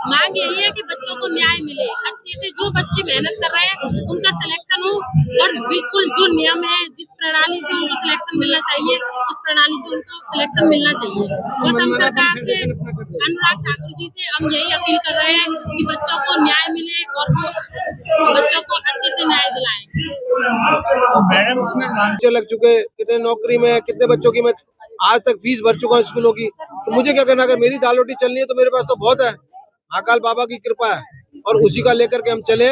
मांग यही है कि बच्चों को न्याय मिले, अच्छे से जो बच्चे मेहनत कर रहे हैं उनका सिलेक्शन हो, और बिल्कुल जो नियम है, जिस प्रणाली से उनको सिलेक्शन मिलना चाहिए, उस प्रणाली से उनको सिलेक्शन मिलना चाहिए। बस हम सरकार से, अनुराग ठाकुर जी से हम यही अपील कर रहे हैं कि बच्चों को न्याय मिले और वो बच्चों को अच्छे से न्याय दिलाएं। मैडम लग चुके, कितने नौकरी में, कितने बच्चों की मैं आज तक फीस भर चुका हूँ स्कूलों की, तो मुझे क्या करना? अगर मेरी दाल रोटी चलनी है तो मेरे पास तो बहुत है, महाकाल बाबा की कृपा है और उसी का लेकर के हम चले।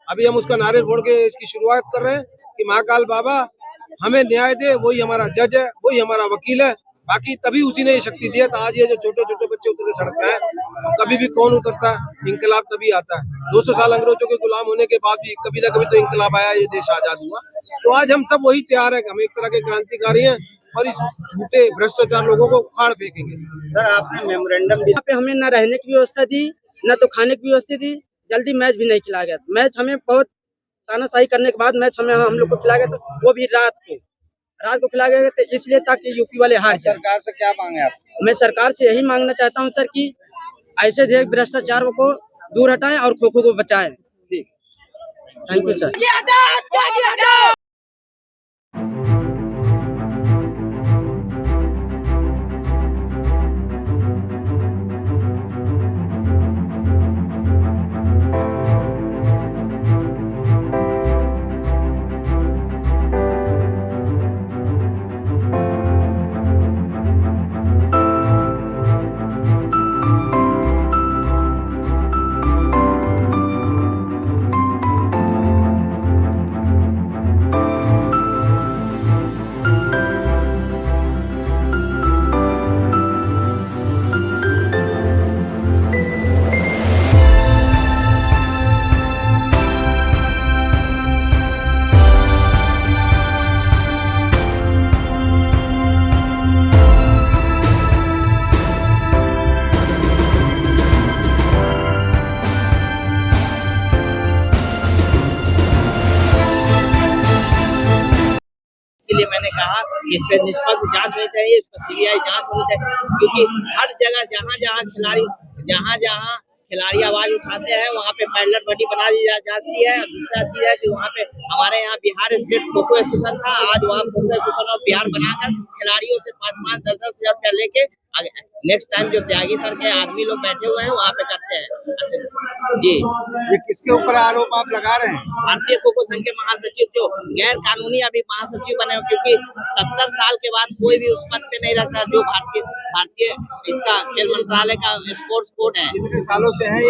अभी हम उसका नारियल फोड़ के इसकी शुरुआत कर रहे हैं कि महाकाल बाबा हमें न्याय दे, वही हमारा जज है, वही हमारा वकील है। बाकी तभी उसी ने ये शक्ति दी है। तो आज ये जो छोटे छोटे बच्चे उतर के सड़क पे है, तो कभी भी कौन उतरता है? इंकलाब तभी आता है। 200 साल अंग्रेजों के गुलाम होने के बाद भी कभी ना कभी तो इंकलाब आया, ये देश आजाद हुआ। तो आज हम सब वही तैयार है, हम एक तरह के क्रांतिकारी हैं और इस झूठे भ्रष्टाचार लोगों को उखाड़ फेंकेंगे। सर, आपने मेमोरेंडम भी पे हमें न रहने की व्यवस्था दी, न तो खाने की व्यवस्था दी, जल्दी मैच भी नहीं खिलाया गया। मैच हमें बहुत तानाशाही करने के बाद मैच हमें हम लोग को खिलाया गया, तो वो भी रात को खिलाया गया, तो इसलिए ताकि यूपी वाले हार जाए। सरकार से क्या मांगे आप? मैं सरकार से यही मांगना चाहता हूँ सर कि ऐसे जो भ्रष्टाचार को दूर हटाएं और खो खो को बचाएं। ठीक, थैंक यू सर। इसके लिए मैंने कहा कि इस पर निष्पक्ष जांच होनी चाहिए, इस पर सीबीआई जांच होनी चाहिए, क्योंकि हर जगह जहाँ जहाँ खिलाड़ी आवाज उठाते हैं वहाँ पे पायलट बॉडी बना दी जाती है। दूसरा चीज है कि वहाँ पे हमारे यहाँ बिहार स्टेट खो खो एसोसिएशन था, आज वहाँ खो खो एसोसिएशन ऑफ बिहार बनाकर खिलाड़ियों से 5-5, 10-10 हजार रुपया लेके नेक्स्ट टाइम जो त्यागी सर के आदमी लोग बैठे हुए हैं वहाँ पे करते हैं। जी, ये किसके ऊपर आरोप आप लगा रहे हैं? भारतीय खो खो संघ के महासचिव जो गैर कानूनी अभी महासचिव बने हो, क्योंकि 70 साल के बाद कोई भी उस पद पे नहीं रहता। जो भारतीय इसका खेल मंत्रालय का स्पोर्ट्स कोड है। कितने सालों से है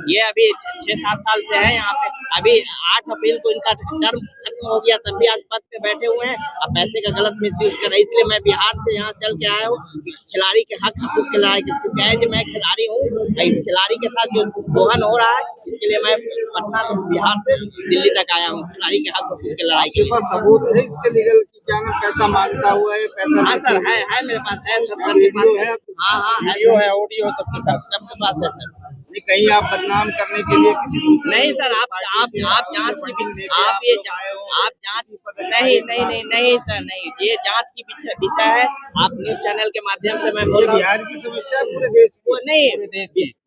ये अभी 6-7 साल से है यहाँ पे। अभी 8 अप्रैल को इनका टर्म खत्म हो गया, तब भी आज पद पे बैठे हुए हैं। अब पैसे का गलत मिसयूज कर रहे हैं। इसलिए मैं बिहार से यहाँ चल के आया हूँ कि खिलाड़ी के हक मैं खिलाड़ी हूँ, इस खिलाड़ी के साथ जो दोहन हो रहा है, इसके लिए मैं पटना बिहार से दिल्ली तक आया हूँ खिलाड़ी के हक की लड़ाई के लिए। सबूत है इसके लीगल की? क्या नाम, पैसा मांगता हुआ है? पैसा? हाँ सर, है मेरे पास, है सबके पास है। हाँ है, ऑडियो सबके पास है सर। नहीं, कहीं आप बदनाम करने के लिए किसी नहीं सर, आप जांच की, आप जांच नहीं सर, नहीं, ये जांच की विषय है। आप न्यूज चैनल के माध्यम से मैं बोल रहा हूँ। बिहार की समस्या पूरे देश की नहीं,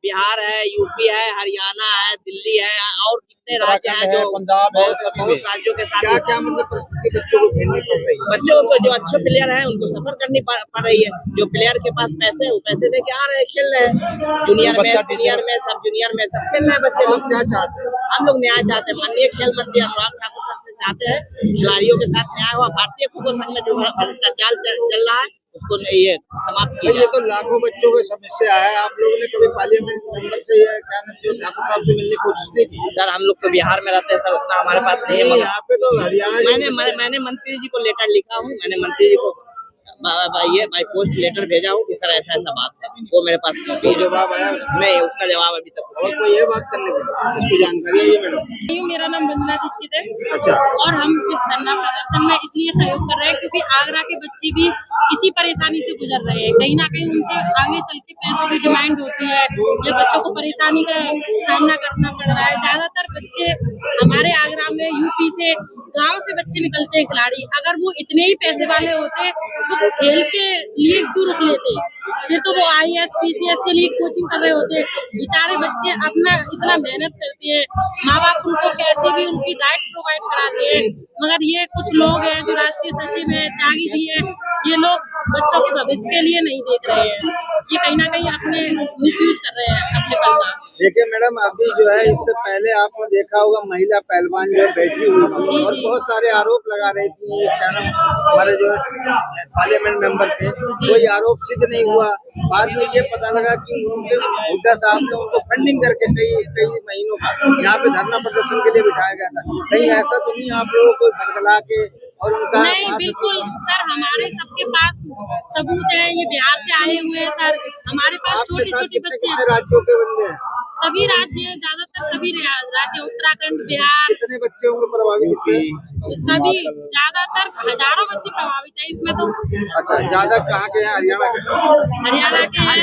बिहार है, यूपी है, हरियाणा है, दिल्ली है, और कितने राज्य हैं जो पंजाब है, बहुत राज्यों के साथ क्या मतलब परिस्थिति बच्चों को झेलनी पड़ रही है? बच्चों को जो अच्छे प्लेयर हैं उनको सफर करनी पड़ रही है। जो प्लेयर के पास पैसे है वो पैसे दे के आ रहे हैं, खेल रहे हैं। जूनियर में, सीनियर में, सब जूनियर में सब खेल रहे हैं बच्चे लोग। क्या चाहते हैं? हम लोग न्याय चाहते हैं। माननीय खेल मंत्री अनुराग ठाकुर सर से चाहते हैं खिलाड़ियों के साथ न्याय हुआ। भारतीय खो खो संघ में जो भ्रष्टाचार चल रहा है उसको ये समाप्त किया। ये तो लाखों बच्चों की समस्या है। आप लोगों ने कभी पार्लियामेंट मेंबर से या क्या नाम जो ठाकुर साहब से मिलने की कोशिश नहीं की? सर, हम लोग तो बिहार में रहते हैं सर, उतना हमारे पास नहीं है। यहाँ पे तो हरियाणा मैंने मंत्री जी को लेटर लिखा हूँ। मैंने मंत्री जी को ये बाय पोस्ट लेटर भेजा हूँ कि सर ऐसा बात है। वो मेरे पास जवाब आया? नहीं, उसका जवाब अभी तक। और कोई ये बात करने की इसकी जानकारी है? ये मैडम, मेरा नाम वंदना दीक्षित है। अच्छा। और हम इस धरना प्रदर्शन में इसलिए सहयोग कर रहे हैं क्योंकि आगरा के बच्चे भी इसी परेशानी से गुजर रहे हैं। कहीं ना कहीं उनसे आगे चल के पैसों की डिमांड होती है, या बच्चों को परेशानी का सामना करना पड़ रहा है। ज्यादातर बच्चे हमारे आगरा में यूपी से, गांव से बच्चे निकलते हैं खिलाड़ी। अगर वो इतने ही पैसे वाले होते तो खेल के लिए क्यों रुक लेते? फिर तो वो IAS PCS के लिए कोचिंग कर रहे होते हैं। बेचारे बच्चे अपना इतना मेहनत करते हैं, माँ बाप उनको कैसे भी उनकी डाइट प्रोवाइड कराते हैं, मगर ये कुछ लोग हैं जो राष्ट्रीय सचिव है, त्यागी जी है, ये लोग बच्चों के भविष्य के लिए नहीं देख रहे हैं। ये कहीं ना कहीं अपने मिसयूज कर रहे हैं अपने पद का। देखिए मैडम, अभी जो है इससे पहले आपने देखा होगा महिला पहलवान जो बैठी हुई थी और बहुत सारे आरोप लगा रही थी। क्या नाम हमारे जो पार्लियामेंट मेंबर थे, कोई आरोप सिद्ध नहीं हुआ। बाद में ये पता लगा कि उनके हुड्डा साहब ने उनको फंडिंग करके कई महीनों का यहाँ पे धरना प्रदर्शन के लिए बिठाया गया था। कहीं ऐसा तो नहीं आप लोगों को बदला के और उनका? नहीं, बिल्कुल सर, हमारे सबके पास सबूत है। ये बिहार से आए हुए हैं सर, हमारे पास छोटे छोटे बच्चे हैं। राज्यों के बंदे हैं? सभी राज्य हैं, ज्यादातर सभी राज्य, उत्तराखंड, बिहार। कितने बच्चे होंगे प्रभावित इससे? सभी ज्यादातर हजारों बच्चे प्रभावित है इसमें तो। अच्छा, ज्यादा कहाँ के हैं? हरियाणा के? हरियाणा के हैं,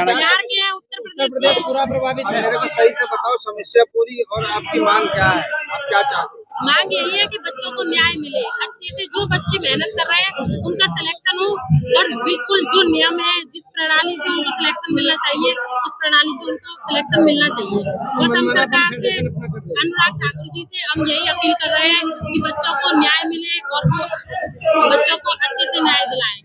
बिहार के हैं, उत्तर प्रदेश के पूरा प्रभावित है। मेरे को सही से बताओ समस्या पूरी, और आपकी मांग क्या है, आप क्या चाहते हो? मांग यही है कि बच्चों को न्याय मिले, अच्छे से जो बच्चे मेहनत कर रहे हैं उनका सिलेक्शन हो, और बिल्कुल जो नियम है, जिस प्रणाली से उनको सिलेक्शन मिलना चाहिए, उस प्रणाली से उनको सिलेक्शन मिलना चाहिए। बस हम सरकार से, अनुराग ठाकुर जी से हम यही अपील कर रहे हैं कि बच्चों को न्याय मिले और वो बच्चों को अच्छे से न्याय दिलाएं।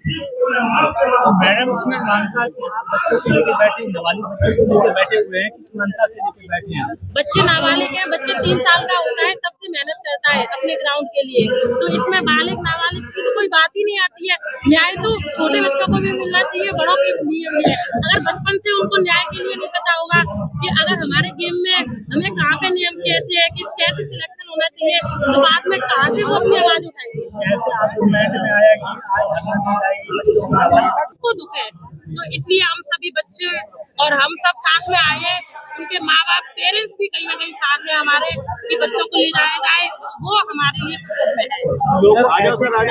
मैडम, इसमें मानसा से आप बच्चों को लेकर बैठे, नाबालिग बच्चों को लेकर बैठे हुए हैं, किस मानसा से लेकर बैठे हैं? बच्चे नाबालिग हैं, बच्चे 3 साल का होता है तब से मेहनत करता है अपने ग्राउंड के लिए, तो इसमें बालिग नाबालिग की तो कोई बात ही नहीं आती है। न्याय तो छोटे बच्चों को भी मिलना चाहिए, बड़ों के लिए भी है। अगर बचपन से उनको न्याय के लिए नहीं पता होगा कि अगर हमारे गेम में हमें कहाँ पे नियम कैसे है, कैसे सिलेक्शन होना चाहिए, तो बाद में कहाँ से वो अपनी आवाज उठाएंगे। जैसे आपको मैंड में आया कि आज को दुख है, तो इसलिए हम सभी बच्चे और हम सब साथ में आए हैं, उनके माँ बाप, पेरेंट्स भी कहीं ना कहीं साथ में हमारे, कि बच्चों को ले जाया जाए, वो हमारे लिए सपोर्ट में है। लोग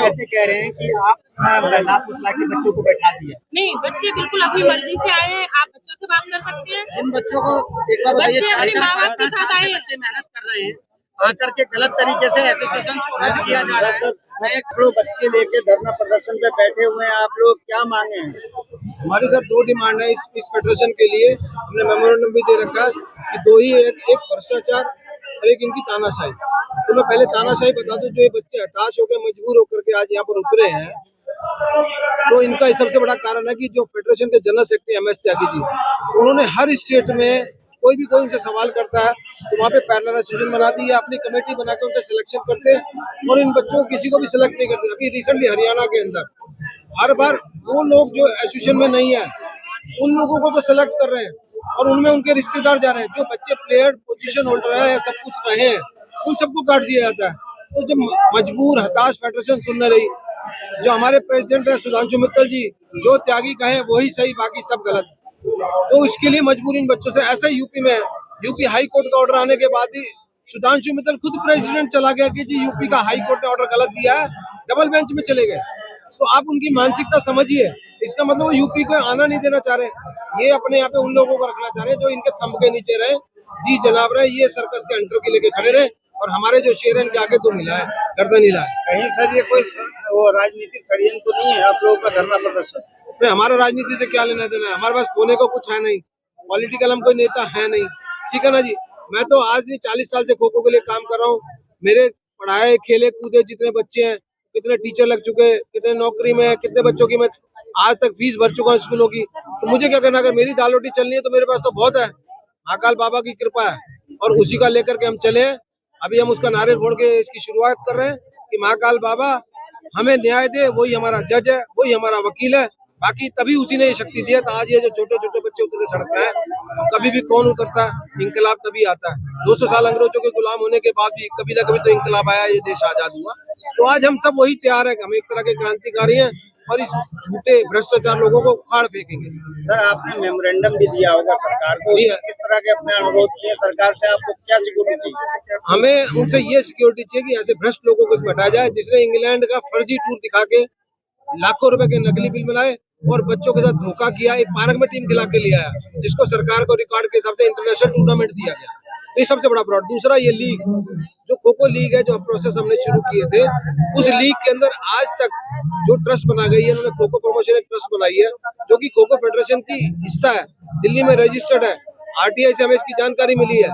ऐसे कह रहे हैं कि आप लाभ फुसला के बच्चों को बैठा दिया। नहीं, बच्चे बिल्कुल अपनी मर्जी से आए हैं, आप बच्चों से बात कर सकते हैं। जिन बच्चों को एक बार बताइए, बच्चे अपने माँ बाप के साथ आए हैं। बच्चे मेहनत कर रहे हैं, आकर के गलत तरीके से एसोसिएशन को रद्द किया जा रहा है। लोग बच्चे लेके धरना प्रदर्शन पे बैठे हुए हैं, आप लोग क्या मांगे हैं? हमारी सर 2 डिमांड है इस फेडरेशन के लिए। हमने मेमोरेंडम भी दे रखा है कि 2 ही, एक भ्रष्टाचार और एक इनकी तानाशाही। तो मैं पहले तानाशाही बता दूं, जो ये बच्चे हताश होकर मजबूर होकर के आज यहाँ पर उतरे हैं, तो इनका सबसे बड़ा कारण है कि जो फेडरेशन के general secretary MS Tyagi ji, उन्होंने हर स्टेट में कोई उनसे सवाल करता है तो वहाँ पे पैरेलल एसोसिएशन बनाती है, अपनी कमेटी बना के उनसे सिलेक्शन करते हैं, और इन बच्चों को किसी को भी सिलेक्ट नहीं करते। अभी रिसेंटली हरियाणा के अंदर हर बार वो लोग जो एसोसिएशन में नहीं है उन लोगों को तो सिलेक्ट कर रहे हैं, और उनमें उनके रिश्तेदार जा रहे हैं। जो बच्चे प्लेयर, पोजीशन होल्डर है, सब कुछ रहे हैं, उन सबको काट दिया जाता है। तो जब मजबूर हताश फेडरेशन सुन रही, जो हमारे प्रेसिडेंट है सुधांशु मित्तल जी, जो त्यागी कहे वही सही, बाकी सब गलत, तो इसके लिए मजबूर इन बच्चों से। ऐसा यूपी में, यूपी हाई कोर्ट का ऑर्डर आने के बाद भी सुधांशु मित्तल खुद प्रेसिडेंट चला गया कि जी यूपी का हाई कोर्ट ने ऑर्डर गलत दिया है, डबल बेंच में चले गए। तो आप उनकी मानसिकता समझिए, इसका मतलब वो यूपी को आना नहीं देना चाह रहे, ये अपने यहाँ पे उन लोगों को रखना चाह रहे हैं जो इनके थंब के नीचे रहे, जी जनाब रहे, ये सर्कस के अंटर के लेके खड़े रहे, और हमारे जो शेर है इनके आगे तो मिला है, गर्दन हिला है। कहीं सर ये कोई वो राजनीतिक षड्यंत्र तो नहीं है आप लोगों का धरना प्रदर्शन? हमारा राजनीति से क्या लेना देना है, हमारे पास खोने को कुछ है नहीं, पॉलिटिकल हम कोई नेता है नहीं, ठीक है ना जी। मैं तो आज नहीं 40 साल से खो खो के लिए काम कर रहा हूँ। मेरे पढ़ाए खेले कूदे जितने बच्चे हैं, कितने टीचर लग चुके, कितने नौकरी में, कितने बच्चों की मैं आज तक फीस भर चुका हूँ स्कूलों की, तो मुझे क्या करना? अगर मेरी दाल रोटी चलनी है तो मेरे पास तो बहुत है, महाकाल बाबा की कृपा है, और उसी का लेकर के हम चले। अभी हम उसका नारियल फोड़ के इसकी शुरुआत कर रहे हैं कि महाकाल बाबा हमें न्याय दे, वही हमारा जज है, वही हमारा वकील है, बाकी तभी उसी ने ये शक्ति दी है। तो आज ये जो छोटे छोटे बच्चे उतरे सड़क पे हैं, तो कभी भी कौन उतरता है? इंकलाब तभी आता है। 200 साल अंग्रेजों के गुलाम होने के बाद भी कभी ना कभी तो इंकलाब आया, ये देश आजाद हुआ। तो आज हम सब वही तैयार है, हम एक तरह के क्रांतिकारी हैं, और इस झूठे भ्रष्टाचार लोगों को उखाड़ फेंकेंगे। सर आपने मेमोरेंडम भी दिया होगा सरकार को, किस तरह के अपने अनुरोध किए सरकार से? आपको क्या सिक्योरिटी चाहिए? हमें उनसे ये सिक्योरिटी चाहिए कि ऐसे भ्रष्ट लोगों को इसमें हटाया जाए, जिसने इंग्लैंड का फर्जी टूर दिखा के लाखों रुपए के नकली बिल बनाए और बच्चों के साथ धोखा किया, एक पार्क में टीम खिला के लिया है, जिसको सरकार को रिकॉर्ड के हिसाब से इंटरनेशनल टूर्नामेंट दिया गया। तो ये सबसे बड़ा फ्रॉड। दूसरा ये लीग, जो खो लीग है, जो प्रोसेस हमने शुरू किए थे, उस लीग के अंदर आज तक जो ट्रस्ट बना गई है, उन्होंने खो प्रमोशन एक ट्रस्ट बनाई है जो कि खो फेडरेशन की हिस्सा है, दिल्ली में रजिस्टर्ड है, आरटीआई से हमें इसकी जानकारी मिली है।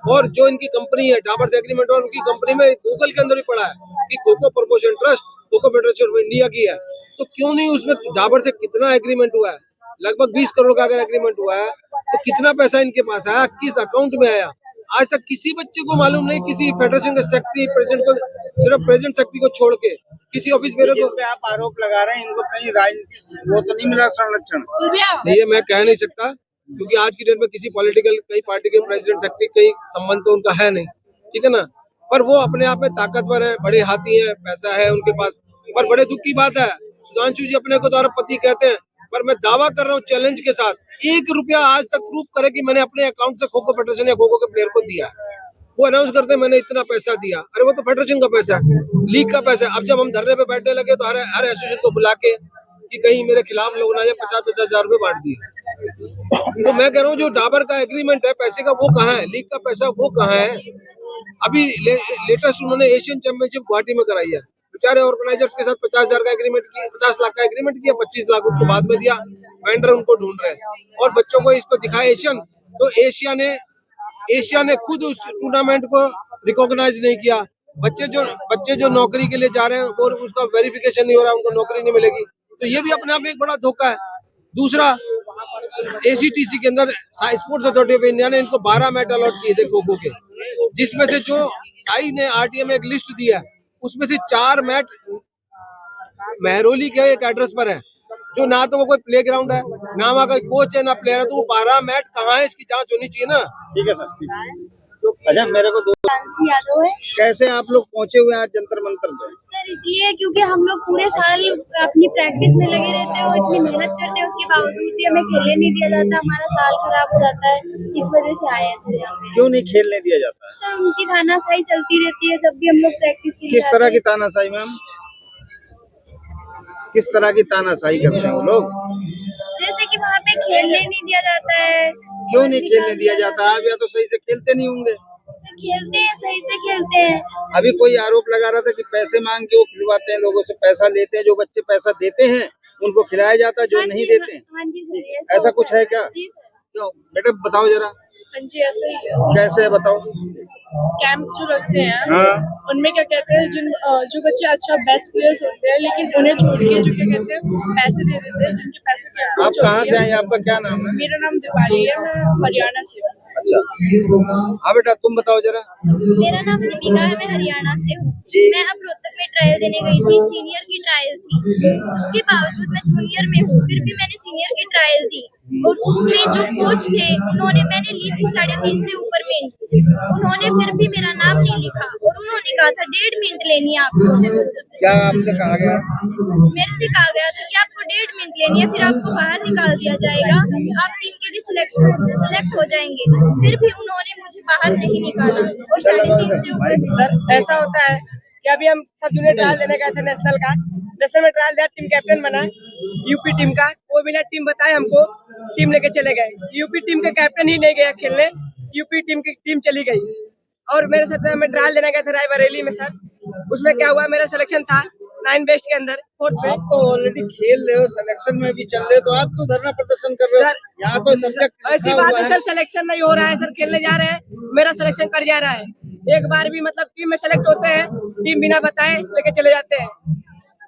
और जो इनकी कंपनी है डाबर्स एग्रीमेंट, और उनकी कंपनी में गूगल के अंदर भी पड़ा है कि खो प्रमोशन ट्रस्ट खो फेडरेशन ऑफ इंडिया की है। तो क्यों नहीं उसमें डाबर से कितना एग्रीमेंट हुआ है, लगभग 20 करोड़ का अगर एग्रीमेंट हुआ है तो कितना पैसा इनके पास आया, किस अकाउंट में आया, आज तक किसी बच्चे को मालूम नहीं। किसी फेडरेशन के सेक्रेटरी, प्रेसिडेंट को, सिर्फ प्रेसिडेंट सेक्रेटरी को छोड़ के किसी ऑफिस बेरो को पे आप आरोप लगा रहे हैं, इनको कहीं राजनीतिक वो तो नहीं मिला संरक्षण? ये मैं कह नहीं सकता, क्योंकि आज की डेट में किसी पॉलिटिकल कई पार्टी के प्रेसिडेंट सेक्रेटरी कई संबंध तो उनका है नहीं, ठीक है ना। पर वो अपने आप में ताकतवर है, बड़े हाथी है, पैसा है उनके पास। पर बड़े दुख की बात है, सुधांशु जी अपने को द्वारा पति कहते हैं, पर मैं दावा कर रहा हूँ चैलेंज के साथ, 1 रुपया आज तक प्रूफ करे कि मैंने अपने अकाउंट से खो फेडरेशन या खो के प्लेयर को दिया। वो अनाउंस करते हैं मैंने इतना पैसा दिया, अरे वो तो फेडरेशन का पैसा है, लीग का पैसा है। अब जब हम धरने पे बैठने लगे तो हर एसोसिएशन को बुला के कि कहीं मेरे खिलाफ लोग ना 50-50 हजार रुपए बांट दिए। तो मैं कह रहा हूँ जो डाबर का एग्रीमेंट है पैसे का, वो कहाँ है, लीग का पैसा वो कहाँ है। अभी लेटेस्ट उन्होंने एशियन चैंपियनशिप गुवाहाटी में कराई है, बेचारे ऑर्गेनाइजर्स के साथ 50,000 का एग्रीमेंट किया, 50 लाख का एग्रीमेंट किया, 25 लाख उनको बाद में दिया, वेंडर उनको ढूंढ रहे हैं। और बच्चों को इसको दिखाया एशियन, तो एशिया ने खुद उस टूर्नामेंट को रिकॉग्नाइज नहीं किया। बच्चे जो नौकरी के लिए जा रहे हैं और उसका वेरिफिकेशन नहीं हो रहा, उनको नौकरी नहीं मिलेगी, तो ये भी अपने आप में एक बड़ा धोखा है। दूसरा, एसीटीसी के अंदर स्पोर्ट्स अथॉरिटी ऑफ इंडिया ने इनको 12 मैच अलॉट किए थे खो के, जिसमें से जो साई ने आरटीए में एक लिस्ट दिया, उसमें से 4 मैच महरौली के एक एड्रेस पर है, जो ना तो वो कोई प्ले ग्राउंड है, ना वहाँ कोई कोच है, ना प्लेयर है, तो वो 12 मैच कहाँ है, इसकी जांच होनी चाहिए ना। ठीक है सर। अच्छा, मेरे को यादव है। कैसे आप लोग पहुंचे हुए आज जंतर मंतर पे? सर इसलिए क्योंकि हम लोग पूरे साल अपनी प्रैक्टिस में लगे रहते हैं और इतनी मेहनत करते हैं, उसके बावजूद भी हमें खेलने नहीं दिया जाता, हमारा साल खराब हो जाता है, इस वजह से आए हैं सर यहाँ पे। क्यों नहीं खेलने दिया जाता है? सर उनकी तानाशाही चलती रहती है जब भी हम लोग प्रैक्टिस के लिए किस तरह की तानाशाही मैम? किस तरह की तानाशाही करते हैं वो लोग? जैसे कि वहाँ पे खेलने नहीं दिया जाता है। क्यों नहीं खेलने दिया जाता? आप या तो सही से खेलते नहीं होंगे। खेलते हैं, सही से खेलते हैं। अभी कोई आरोप लगा रहा था कि पैसे मांग के वो खिलवाते हैं, लोगों से पैसा लेते हैं, जो बच्चे पैसा देते हैं उनको खिलाया जाता है, जो नहीं देते हैं। हाँ जी सर, ऐसा कुछ है क्या? जी सर। क्यों बेटा बताओ जरा। हाँ जी ऐसा ही है। कैसे है बताओ। कैंप जो लगते हैं हाँ, उनमें क्या कहते हैं, जो बच्चे अच्छा बेस्ट प्लेयर्स होते हैं लेकिन उन्हें छोड़ के जो क्या कहते हैं पैसे दे देते हैं, जिनके पैसे की आप कहाँ से आए? आपका क्या नाम है? मेरा नाम दीपाली है, मैं हरियाणा से हूँ। अच्छा, हाँ बेटा तुम बताओ जरा। मेरा नाम दीपिका है, मैं हरियाणा से हूँ। मैं अब रोहतक में ट्रायल देने गई थी, सीनियर की ट्रायल थी, उसके बावजूद मैं जूनियर में हूँ, फिर भी मैंने सीनियर की ट्रायल दी और उसमें जो कोच थे उन्होंने, मैंने ली थी 3.5 से ऊपर में, उन्होंने फिर भी मेरा नाम नहीं लिखा और उन्होंने कहा था 1.5 मिनट लेनी है आपको। क्या आपसे कहा गया? मेरे से कहा गया था कि आपको 1.5 मिनट लेनी है, फिर आपको बाहर निकाल दिया जाएगा, आप टीम के लिए सेलेक्ट हो जाएंगे। फिर भी उन्होंने मुझे बाहर नहीं निकाला और 3.5 से ऊपर। सर ऐसा होता है कि अभी हम सब जूनियर ट्रायल देने गए थे नेशनल में ट्रायल दिया, टीम कैप्टन बना यूपी टीम का, वो बिना टीम बताए हमको टीम लेके चले गए। यूपी टीम के कैप्टन ही नहीं गया खेलने, यूपी टीम की टीम चली गई। और मेरे साथ में ट्रायल देने गए थे रायबरेली में सर, उसमें क्या हुआ, मेरा सिलेक्शन था 9 बेस्ट के अंदर 4th पे। आप तो ऑलरेडी खेल रहे हो, सिलेक्शन में भी चल रहे हो, तो आप क्यों धरना प्रदर्शन कर रहे हो? सर, यहाँ तो सब्जेक्ट ऐसी बात है सर, सिलेक्शन नहीं हो रहा है सर, खेलने जा रहे हैं, मेरा सिलेक्शन कर जा रहा है। एक बार भी मतलब टीम में सेलेक्ट होते हैं, टीम बिना बताए लेके चले जाते हैं।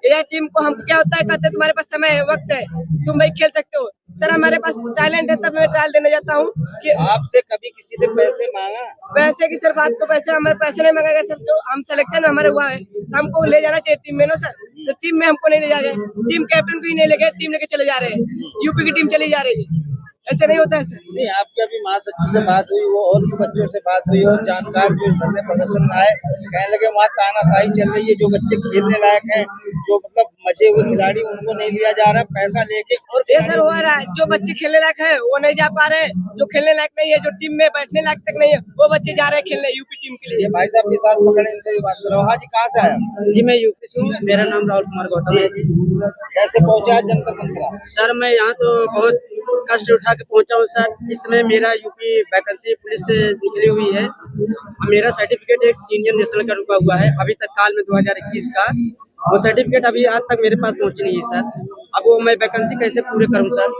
यह टीम को हम क्या होता है, कहते हैं तुम्हारे पास समय है, वक्त है, तुम भाई खेल सकते हो। सर हमारे पास टैलेंट है तब मैं ट्रायल देने जाता हूँ। कि आपसे कभी किसी ने पैसे मांगा? पैसे की सर बात, तो पैसे हमारे पैसे नहीं मांगा गया सर, तो हम सिलेक्शन हमारे हुआ है तो हमको ले जाना चाहिए टीम में ना सर, तो टीम में हमको नहीं ले जा रहे, टीम कैप्टन को ही नहीं लेके टीम लेके चले जा रहे हैं, यूपी की टीम चली जा रही है। ऐसे नहीं होता है सर। नहीं, आपकी अभी महासचिव से बात हुई, वो और भी बच्चों से बात हुई, और जानकार जो इस धरने प्रदर्शन में आए कहने लगे वहाँ तानाशाही चल रही है, जो बच्चे खेलने लायक हैं, जो मतलब मचे हुए खिलाड़ी, उनको नहीं लिया जा रहा पैसा लेके। और ये सर हो रहा है, जो बच्चे खेलने लायक है वो नहीं जा पा रहे, जो खेलने लायक नहीं है, जो टीम में बैठने लायक तक नहीं है, वो बच्चे जा रहे हैं खेलने यूपी टीम के लिए। ये भाई साहब के साथ पकड़े, इनसे भी बात करो। हाँ जी, कहाँ से आया? जी मैं यूपी से हूँ, मेरा नाम राहुल कुमार गौतम है जी। कैसे पहुँचा जनता मंत्र? सर मैं यहाँ तो बहुत कष्ट उठा के पहुंचा हूँ सर। इसमें मेरा यूपी वैकेंसी पुलिस से निकली हुई है। मेरा सर्टिफिकेट एक सीनियर नेशनल का रुका हुआ है अभी तक काल में 2021 का। वो सर्टिफिकेट अभी आज तक मेरे पास पहुंची नहीं है सर। अब वो मैं वैकेंसी कैसे पूरे करूं सर,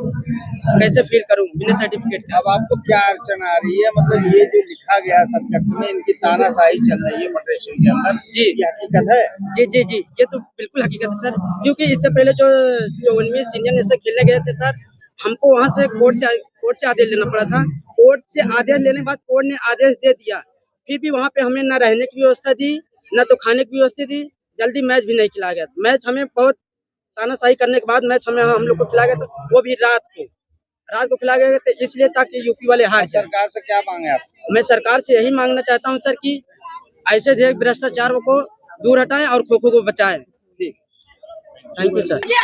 कैसे फिल करूं बिना सर्टिफिकेट के? अब आपको क्या अड़चन आ रही है? मतलब ये जो लिखा गया सब्जेक्ट में इनकी तानाशाही चल रही है फेडरेशन के अंदर, जी। ये हकीकत है? जी, ये तो बिल्कुल हकीकत है सर। क्योंकि इससे पहले जो उनमें सीनियर नेशनल खेलने गए थे सर, हमको वहाँ से कोर्ट से आदेश लेना पड़ा था। कोर्ट से आदेश लेने के बाद कोर्ट ने आदेश दे दिया, फिर भी वहाँ पे हमें न रहने की व्यवस्था दी, न तो खाने की व्यवस्था दी। जल्दी मैच भी नहीं खिलाया गया। मैच हमें बहुत तानाशाही करने के बाद मैच हमें हम लोग को खिलाया गया, तो वो भी रात को खिलाया गया, तो इसलिए ताकि यूपी वाले हार जाए। सरकार से क्या मांगे आप? मैं सरकार से यही मांगना चाहता हूँ सर कि ऐसे जो भ्रष्टाचार को दूर हटाएं और खो खो को बचाएं। ठीक। Thank you sir. जीवन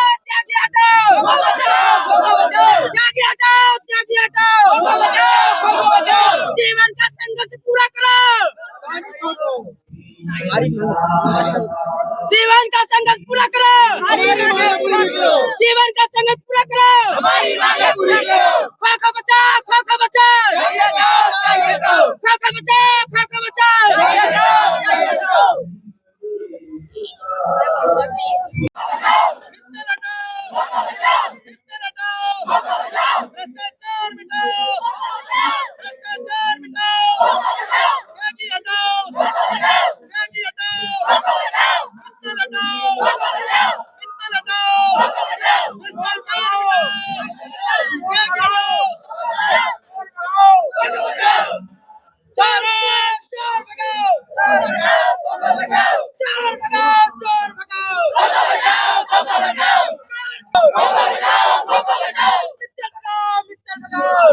का संघर्ष पूरा करो, जीवन का संघर्ष पूरा करो, जीवन का संघर्ष पूरा करो, हमारी मांगे पूरी करो। खो खो बचाओ, खो खो बचाओ, खो खो बचाओ, खो खो बचाओ। भ्रष्टाचार मिटाओ, भ्रष्टाचार मिटाओ, त्यागी हटाओ, त्यागी हटाओ, मित्तल हटाओ, मित्तल हटाओ, भ्रष्टाचार मिटाओ, त्यागी हटाओ, चोर भगाओ, चोर भगाओ, चोर भगाओ, चोर भगाओ, मित्तल भगाओ, मित्तल भगाओ,